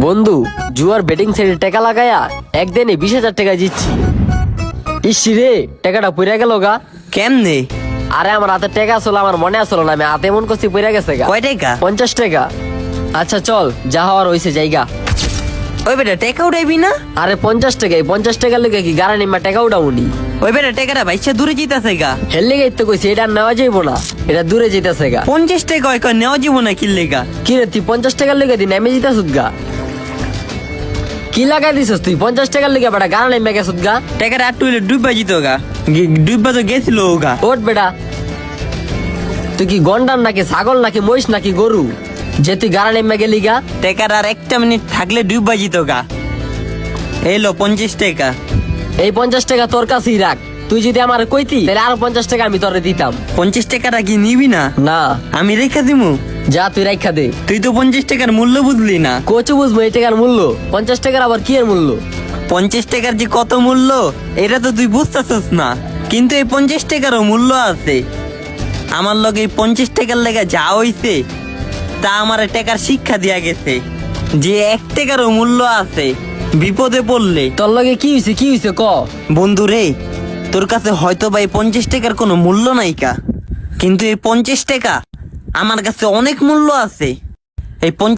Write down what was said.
বন্ধু জুয়ার বেটিং সাইডে টাকা লাগায়া একদিনে 20,000 টাকা জিতছি। ইসি রে টাকাটা পইরা গেল গা। কেমনে? আরে আমার হাতে টাকা আসলো, আমার মনে আসলো না, আমি হাতে এমন করছি পইরা গেছে গা। কয় টাকা? 50 টাকা। আচ্ছা চল, যা হওয়ার হইছে জায়গা। ওই বেটা টাকা উঠাইবি না? আরে 50 টাকা, এই 50 টাকার লেগে কি গাড়া নিমা টাকা উঠাউনি? ওই বেটা টাকাটা বাইসা দূরে যেতেছে গা। হের লেগে তো কইছি এটা আর নেওয়া যাইবো না, এটা দূরে যেতেছে গা। 50 টাকা কয় নেওয়া যাবো না কিনলে গা। কি রে তুই 50 টাকার লেগে দিন নেমে যেতেছুত গা? কি লাগাই দিছস তুই 50 টাকার লেগে? বেটা গাড়া নেমে গেছত গা। টাকাটা আর টুইলে ডুববা যেত গা। ডুববা তো গেছিল গা। ওঠ বেটা, তুই কি গন্ডার নাকি ছাগল নাকি মহিষ নাকি গরু যে তুই গাড়া নেমে গেলি গা? টাকাটা আর একটা মিনিট থাকলে ডুববা যেত গা। এলো 50 টাকা। এই 50 টাকা তোর কাছেই রাখ, তুই যদি আমার কইতি তাহলে আরো 50 টাকা আমি তোরে দিতাম। 50 টাকাটা কি নিবি না? না, আমি রেখে দিমু। যা তুই রাখা দে। তুই তো 50 টাকার মূল্য বুঝলি না। কোচু বুঝবো এই টাকার মূল্য? 50 টাকার আবার কি এর মূল্য? 50 টাকার যে কত মূল্য এটা তো তুই বুঝতেছস না, কিন্তু এই 50 টাকারও মূল্য আছে। আমার লগে এই 50 টাকার লেগে যা হইছে তা আমার টাকার শিক্ষা দিয়া গেছে যে 1 টাকারও মূল্য আছে বিপদে পড়লে। তোর লগে কি হইছে, কি হইছে ক? বন্ধু রে, তোর কাছে হয়তো বা এই 50 টাকার কোনো মূল্য নাই কা, কিন্তু এই 50 টাকা আমার কাছে অনেক মূল্য আছে। এই